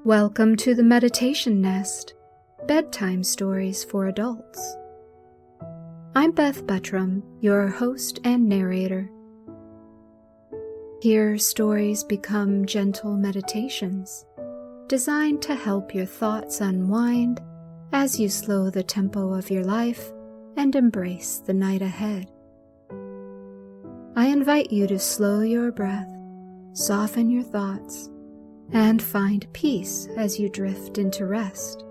Welcome to the Meditation Nest, Bedtime Stories for Adults. I'm Beth Buttram, your host and narrator. Here, stories become gentle meditations, designed to help your thoughts unwind as you slow the tempo of your life and embrace the night ahead. I invite you to slow your breath, soften your thoughts, and find peace as you drift into rest.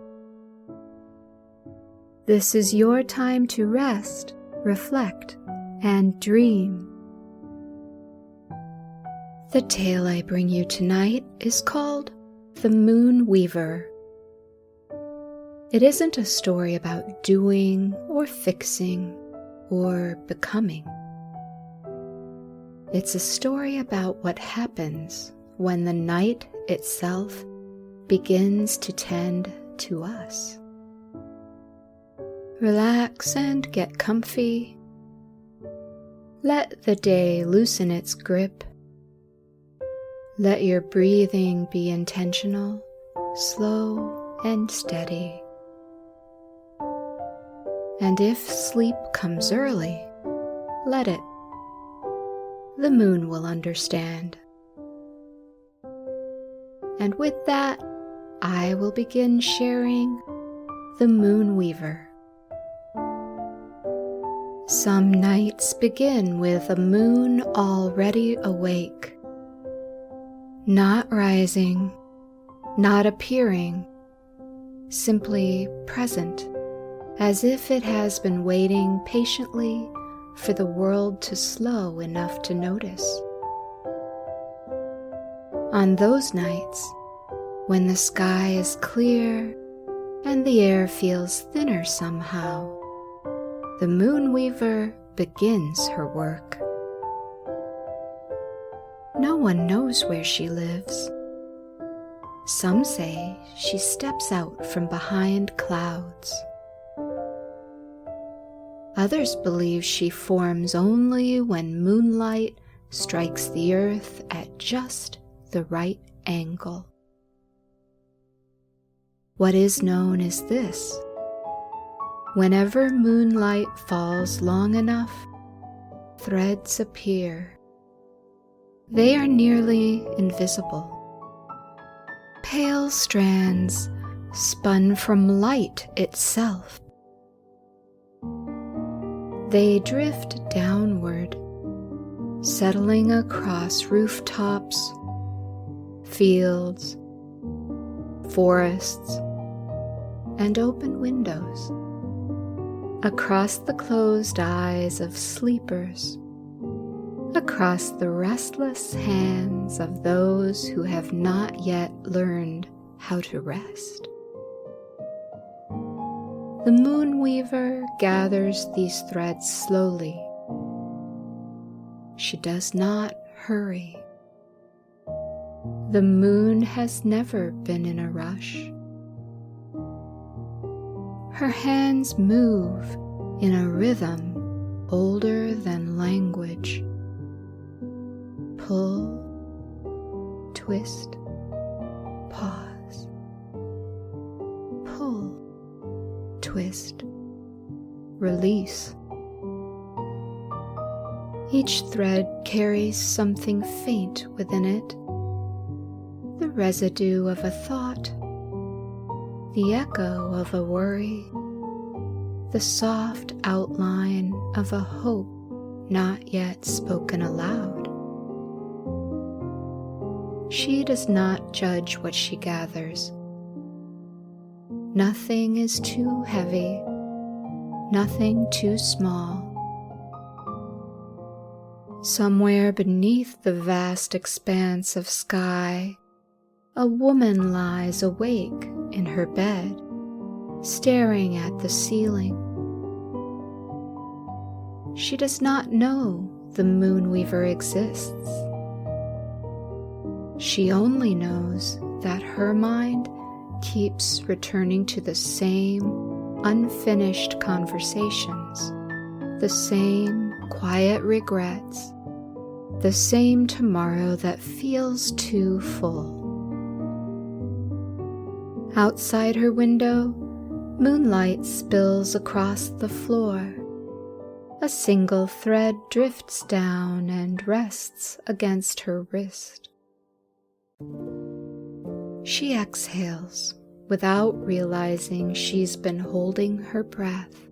This is your time to rest, reflect, and dream. The tale I bring you tonight is called The Moon Weaver. It isn't a story about doing or fixing or becoming. It's a story about what happens when the night itself begins to tend to us. Relax and get comfy. Let the day loosen its grip. Let your breathing be intentional, slow and steady. And if sleep comes early, let it. The moon will understand. And with that, I will begin sharing The Moon Weaver. Some nights begin with a moon already awake, not rising, not appearing, simply present, as if it has been waiting patiently for the world to slow enough to notice. On those nights, when the sky is clear and the air feels thinner somehow, the moon weaver begins her work. No one knows where she lives. Some say she steps out from behind clouds. Others believe she forms only when moonlight strikes the earth at just the right angle. What is known is this: whenever moonlight falls long enough, threads appear. They are nearly invisible. Pale strands spun from light itself. They drift downward, settling across rooftops, fields, forests, and open windows, across the closed eyes of sleepers, across the restless hands of those who have not yet learned how to rest. The moon weaver gathers these threads slowly. She does not hurry. The moon has never been in a rush. Her hands move in a rhythm older than language. Pull, twist, pause. Pull, twist, release. Each thread carries something faint within it, the residue of a thought, the echo of a worry, the soft outline of a hope not yet spoken aloud. She does not judge what she gathers. Nothing is too heavy, nothing too small. Somewhere beneath the vast expanse of sky, a woman lies awake in her bed, staring at the ceiling. She does not know the moon weaver exists. She only knows that her mind keeps returning to the same unfinished conversations, the same quiet regrets, the same tomorrow that feels too full. Outside her window, moonlight spills across the floor. A single thread drifts down and rests against her wrist. She exhales without realizing she's been holding her breath.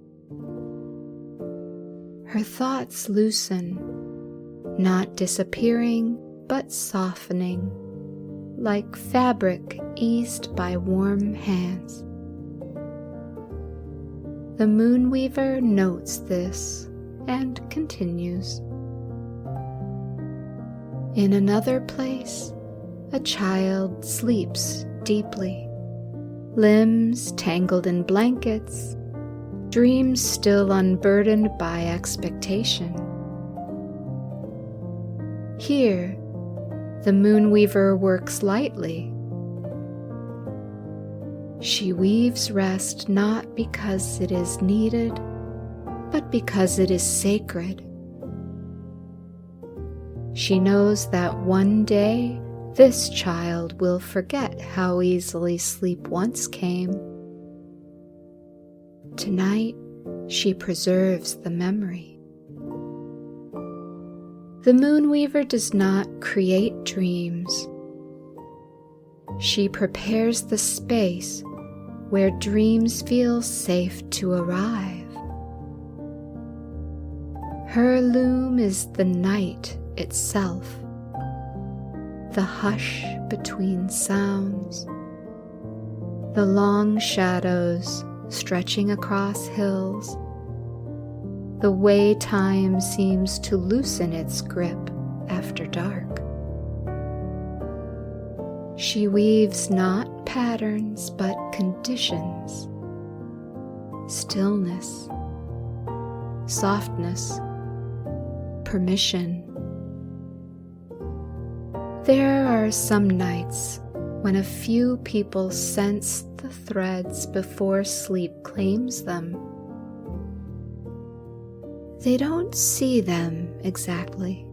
Her thoughts loosen, not disappearing but softening, like fabric eased by warm hands. The moonweaver notes this and continues. In another place, a child sleeps deeply, limbs tangled in blankets, dreams still unburdened by expectation. Here, the moonweaver works lightly. She weaves rest not because it is needed, but because it is sacred. She knows that one day this child will forget how easily sleep once came. Tonight, she preserves the memory. The moonweaver does not create dreams. She prepares the space where dreams feel safe to arrive. Her loom is the night itself, the hush between sounds, the long shadows stretching across hills, the way time seems to loosen its grip after dark. She weaves not patterns but conditions, stillness, softness, permission. There are some nights when a few people sense the threads before sleep claims them. They don't see them exactly.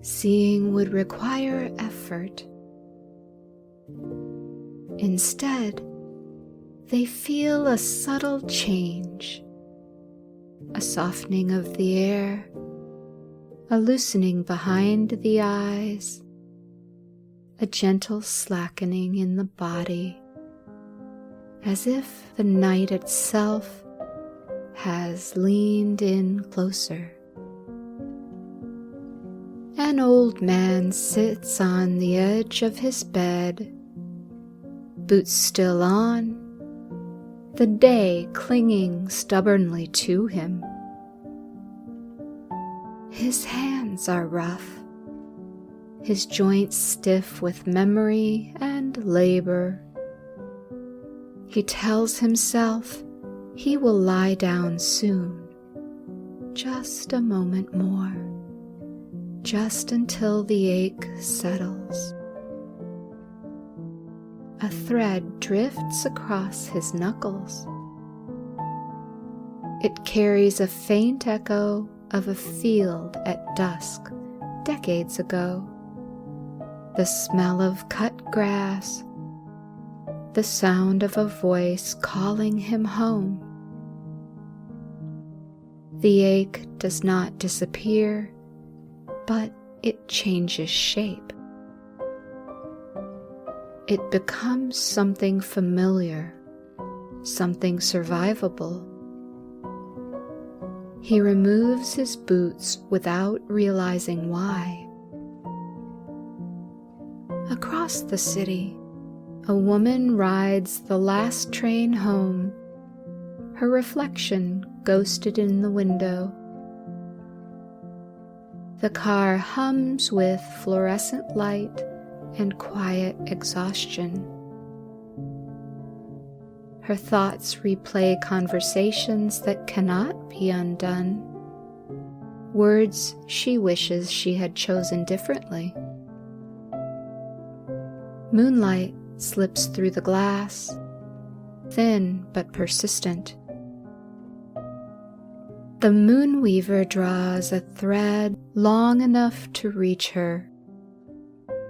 Seeing would require effort. Instead, they feel a subtle change, a softening of the air, a loosening behind the eyes, a gentle slackening in the body, as if the night itself has leaned in closer. An old man sits on the edge of his bed, boots still on, the day clinging stubbornly to him. His hands are rough, his joints stiff with memory and labor. He tells himself he will lie down soon, just a moment more, just until the ache settles. A thread drifts across his knuckles. It carries a faint echo of a field at dusk decades ago. The smell of cut grass, the sound of a voice calling him home. The ache does not disappear, but it changes shape. It becomes something familiar, something survivable. He removes his boots without realizing why. Across the city, a woman rides the last train home, her reflection ghosted in the window. The car hums with fluorescent light and quiet exhaustion. Her thoughts replay conversations that cannot be undone, words she wishes she had chosen differently. Moonlight slips through the glass, thin but persistent. The moonweaver draws a thread long enough to reach her,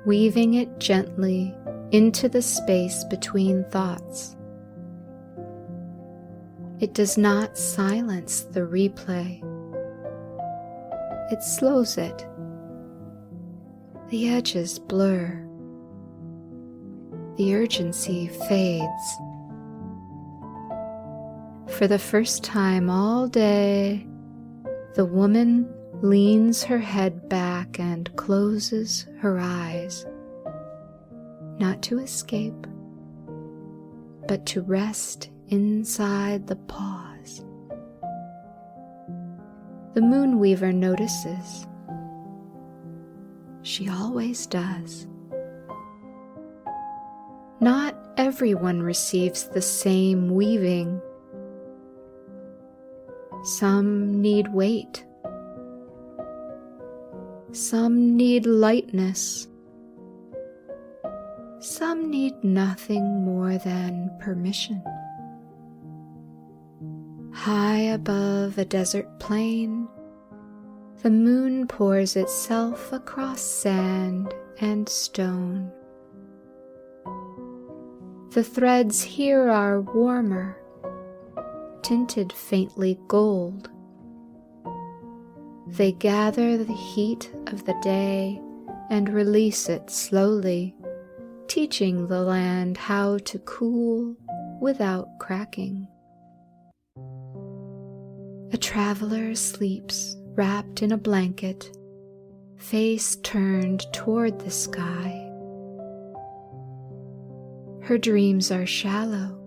weaving it gently into the space between thoughts. It does not silence the replay. It slows it. The edges blur. The urgency fades. For the first time all day, the woman leans her head back and closes her eyes, not to escape, but to rest inside the pause. The moonweaver notices. She always does. Not everyone receives the same weaving. Some need weight. Some need lightness. Some need nothing more than permission. High above a desert plain, the moon pours itself across sand and stone. The threads here are warmer, tinted faintly gold. They gather the heat of the day and release it slowly, teaching the land how to cool without cracking. A traveler sleeps wrapped in a blanket, face turned toward the sky. Her dreams are shallow,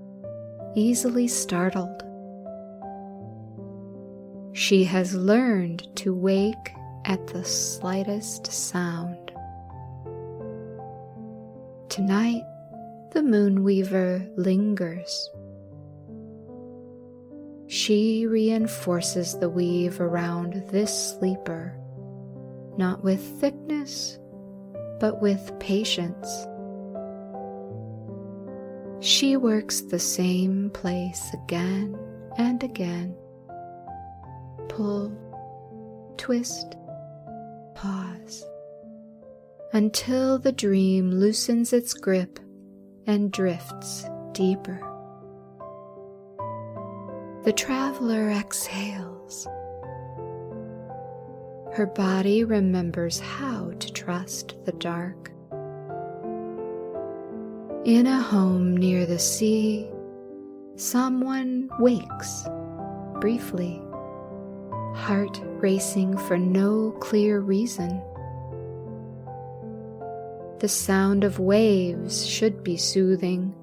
easily startled. She has learned to wake at the slightest sound. Tonight, the moonweaver lingers. She reinforces the weave around this sleeper, not with thickness, but with patience. She works the same place again and again. Pull, twist, pause, until the dream loosens its grip and drifts deeper. The traveler exhales. Her body remembers how to trust the dark. In a home near the sea, someone wakes briefly, heart racing for no clear reason. The sound of waves should be soothing,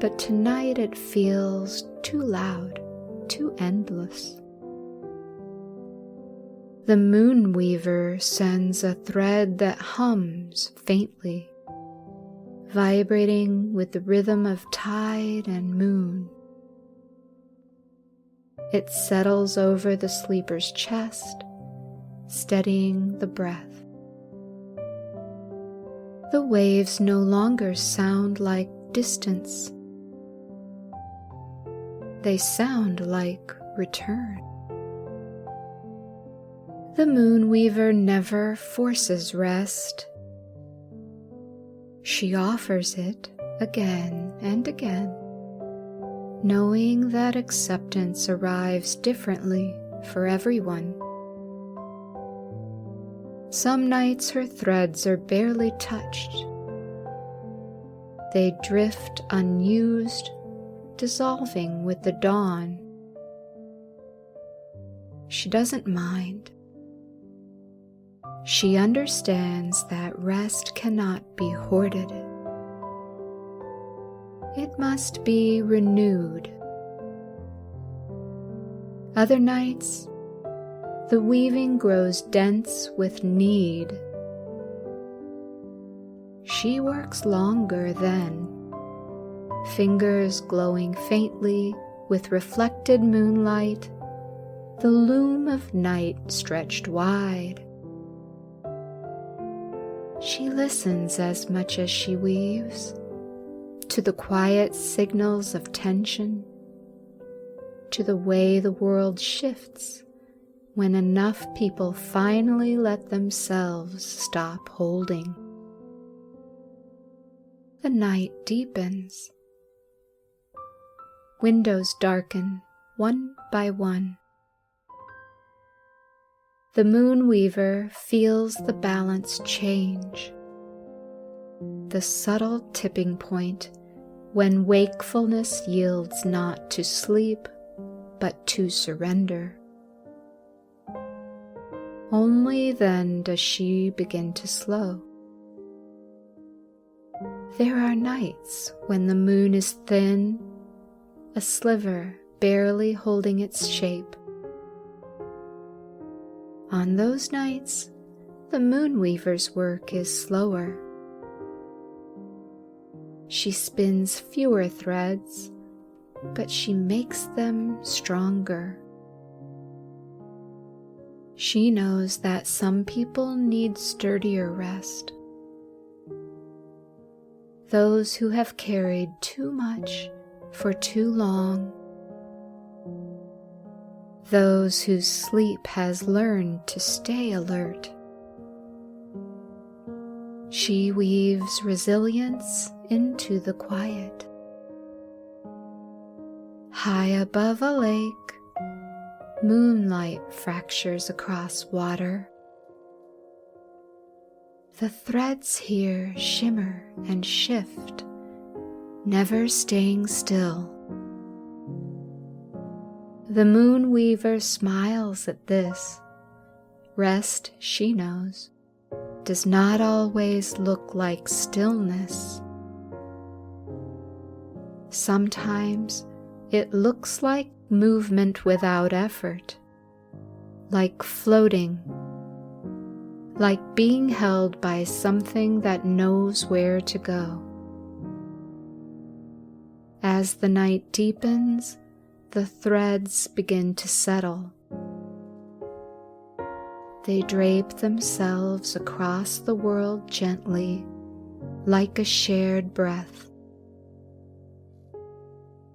but tonight it feels too loud, too endless. The moonweaver sends a thread that hums faintly, vibrating with the rhythm of tide and moon. It settles over the sleeper's chest, steadying the breath. The waves no longer sound like distance. They sound like return. The moonweaver never forces rest. She offers it again and again, knowing that acceptance arrives differently for everyone. Some nights her threads are barely touched. They drift unused, dissolving with the dawn. She doesn't mind. She understands that rest cannot be hoarded. It must be renewed. Other nights, the weaving grows dense with need. She works longer then, fingers glowing faintly with reflected moonlight, the loom of night stretched wide. She listens as much as she weaves, to the quiet signals of tension, to the way the world shifts when enough people finally let themselves stop holding. the night deepens. Windows darken one by one. The moon weaver feels the balance change, the subtle tipping point when wakefulness yields not to sleep but to surrender. Only then does she begin to slow. There are nights when the moon is thin, a sliver barely holding its shape. On those nights, the moon weaver's work is slower. She spins fewer threads, but she makes them stronger. She knows that some people need sturdier rest. Those who have carried too much for too long. Those whose sleep has learned to stay alert. She weaves resilience into the quiet. High above a lake, moonlight fractures across water. The threads here shimmer and shift, never staying still. The moon weaver smiles at this. Rest, she knows, does not always look like stillness. Sometimes it looks like movement without effort, like floating, like being held by something that knows where to go. As the night deepens, the threads begin to settle. They drape themselves across the world gently, like a shared breath.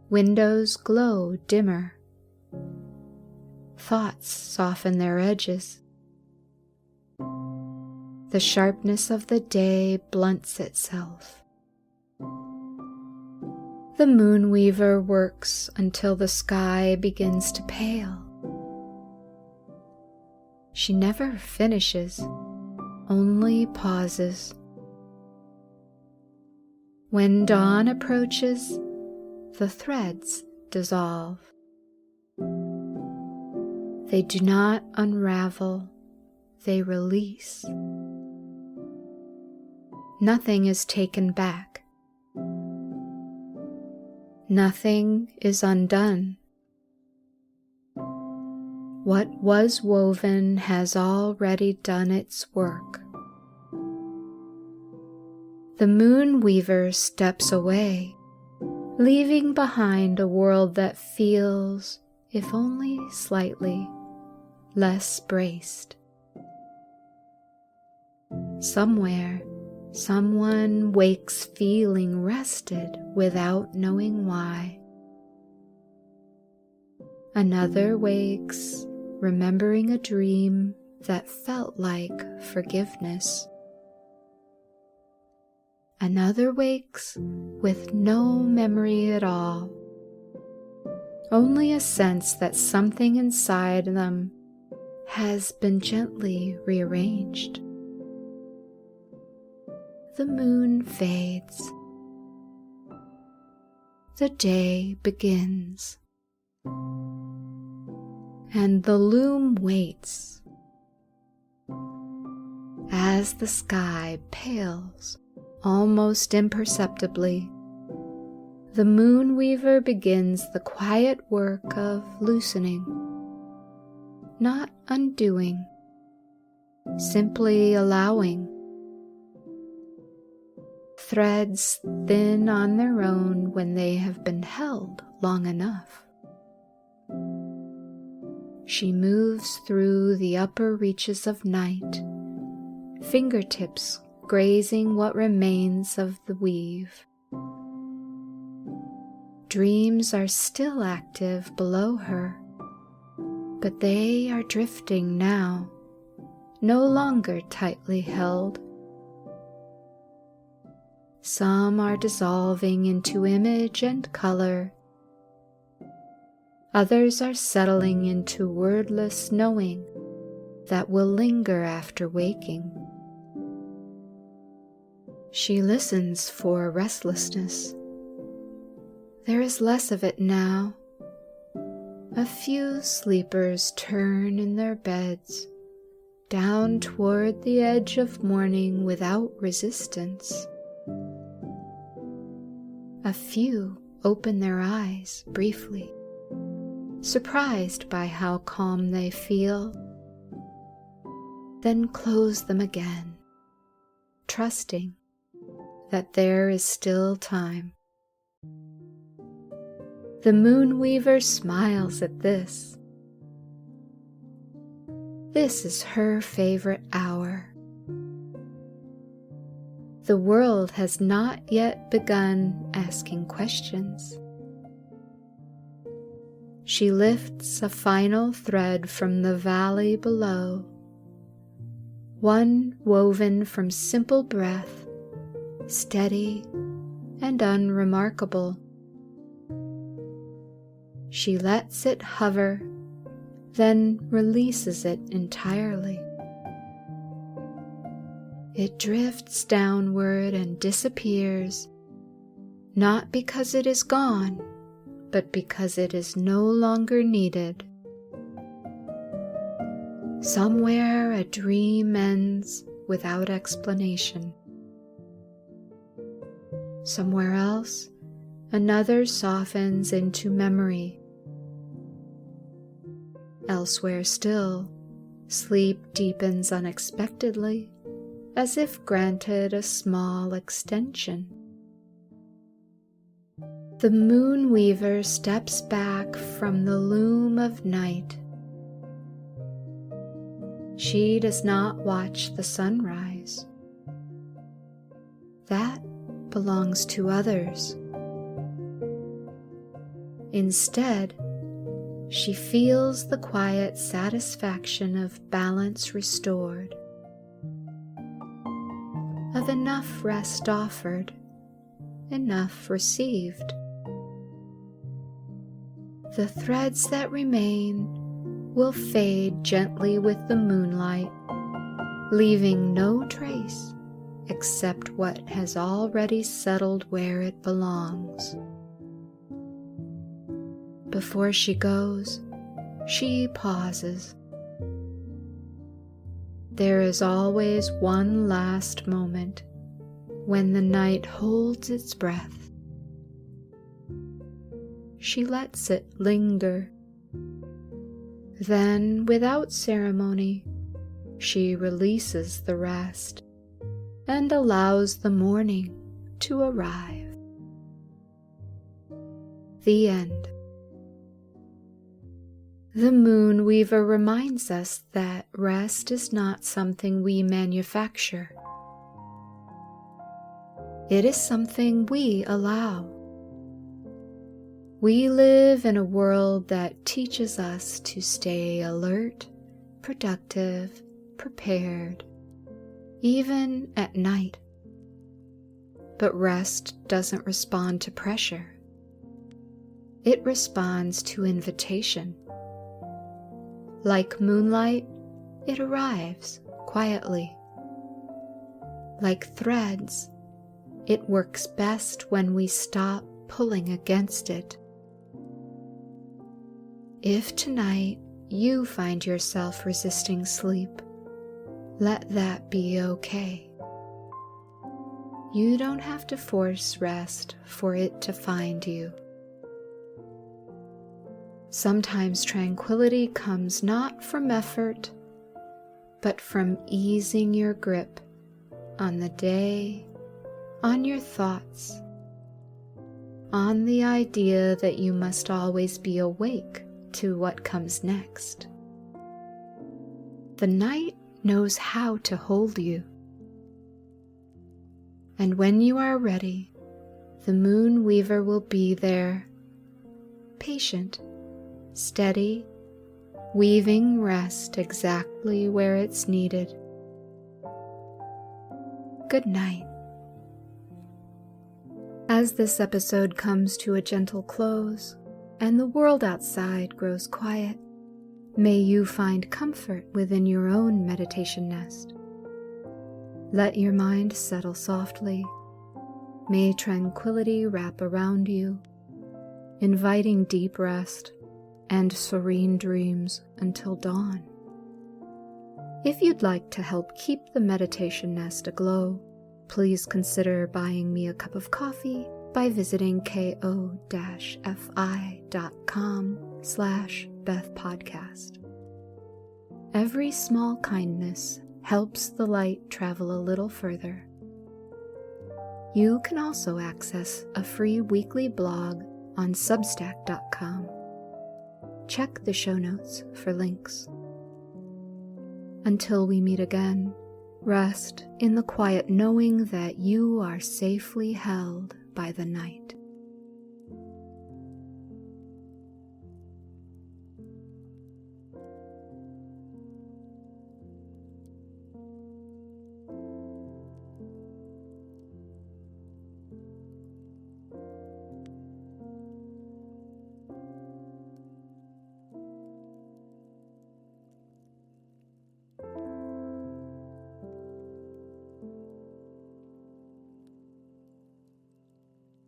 Windows glow dimmer. Thoughts soften their edges. The sharpness of the day blunts itself. The moon weaver works until the sky begins to pale. She never finishes, only pauses. When dawn approaches, the threads dissolve. They do not unravel, they release. Nothing is taken back. Nothing is undone. What was woven has already done its work. The moon weaver steps away, leaving behind a world that feels, if only slightly, less braced. Somewhere, someone wakes feeling rested without knowing why. Another wakes remembering a dream that felt like forgiveness. Another wakes with no memory at all, only a sense that something inside them has been gently rearranged. The moon fades. The day begins. And the loom waits. As the sky pales almost imperceptibly, the moon weaver begins the quiet work of loosening, not undoing, simply allowing. Threads thin on their own when they have been held long enough. She moves through the upper reaches of night, fingertips grazing what remains of the weave. Dreams are still active below her, but they are drifting now, no longer tightly held. Some are dissolving into image and color. Others are settling into wordless knowing that will linger after waking. She listens for restlessness. There is less of it now. A few sleepers turn in their beds, down toward the edge of morning without resistance. A few open their eyes briefly, surprised by how calm they feel, then close them again, trusting that there is still time. The moon weaver smiles at this. This is her favorite hour. The world has not yet begun asking questions. She lifts a final thread from the valley below, one woven from simple breath, steady and unremarkable. She lets it hover, then releases it entirely. It drifts downward and disappears, not because it is gone, but because it is no longer needed. Somewhere a dream ends without explanation. Somewhere else, another softens into memory. Elsewhere still, sleep deepens unexpectedly, as if granted a small extension. The moon weaver steps back from the loom of night. She does not watch the sunrise. That belongs to others. Instead, she feels the quiet satisfaction of balance restored, of enough rest offered, enough received. The threads that remain will fade gently with the moonlight, leaving no trace except what has already settled where it belongs. Before she goes, she pauses. There is always one last moment when the night holds its breath. She lets it linger. Then, without ceremony, she releases the rest and allows the morning to arrive. The end. The moon weaver reminds us that rest is not something we manufacture. It is something we allow. We live in a world that teaches us to stay alert, productive, prepared, even at night. But rest doesn't respond to pressure. It responds to invitation. Like moonlight, it arrives quietly. Like threads, it works best when we stop pulling against it. If tonight you find yourself resisting sleep, let that be okay. You don't have to force rest for it to find you. Sometimes tranquility comes not from effort, but from easing your grip on the day, on your thoughts, on the idea that you must always be awake to what comes next. The night knows how to hold you. And when you are ready, the moon weaver will be there, patient, steady, weaving rest exactly where it's needed. Good night. As this episode comes to a gentle close and the world outside grows quiet, may you find comfort within your own meditation nest. Let your mind settle softly. May tranquility wrap around you, inviting deep rest and serene dreams until dawn. If you'd like to help keep the meditation nest aglow, please consider buying me a cup of coffee by visiting ko-fi.com/BethPodcast. Every small kindness helps the light travel a little further. You can also access a free weekly blog on substack.com. Check the show notes for links. Until we meet again, rest in the quiet knowing that you are safely held by the night.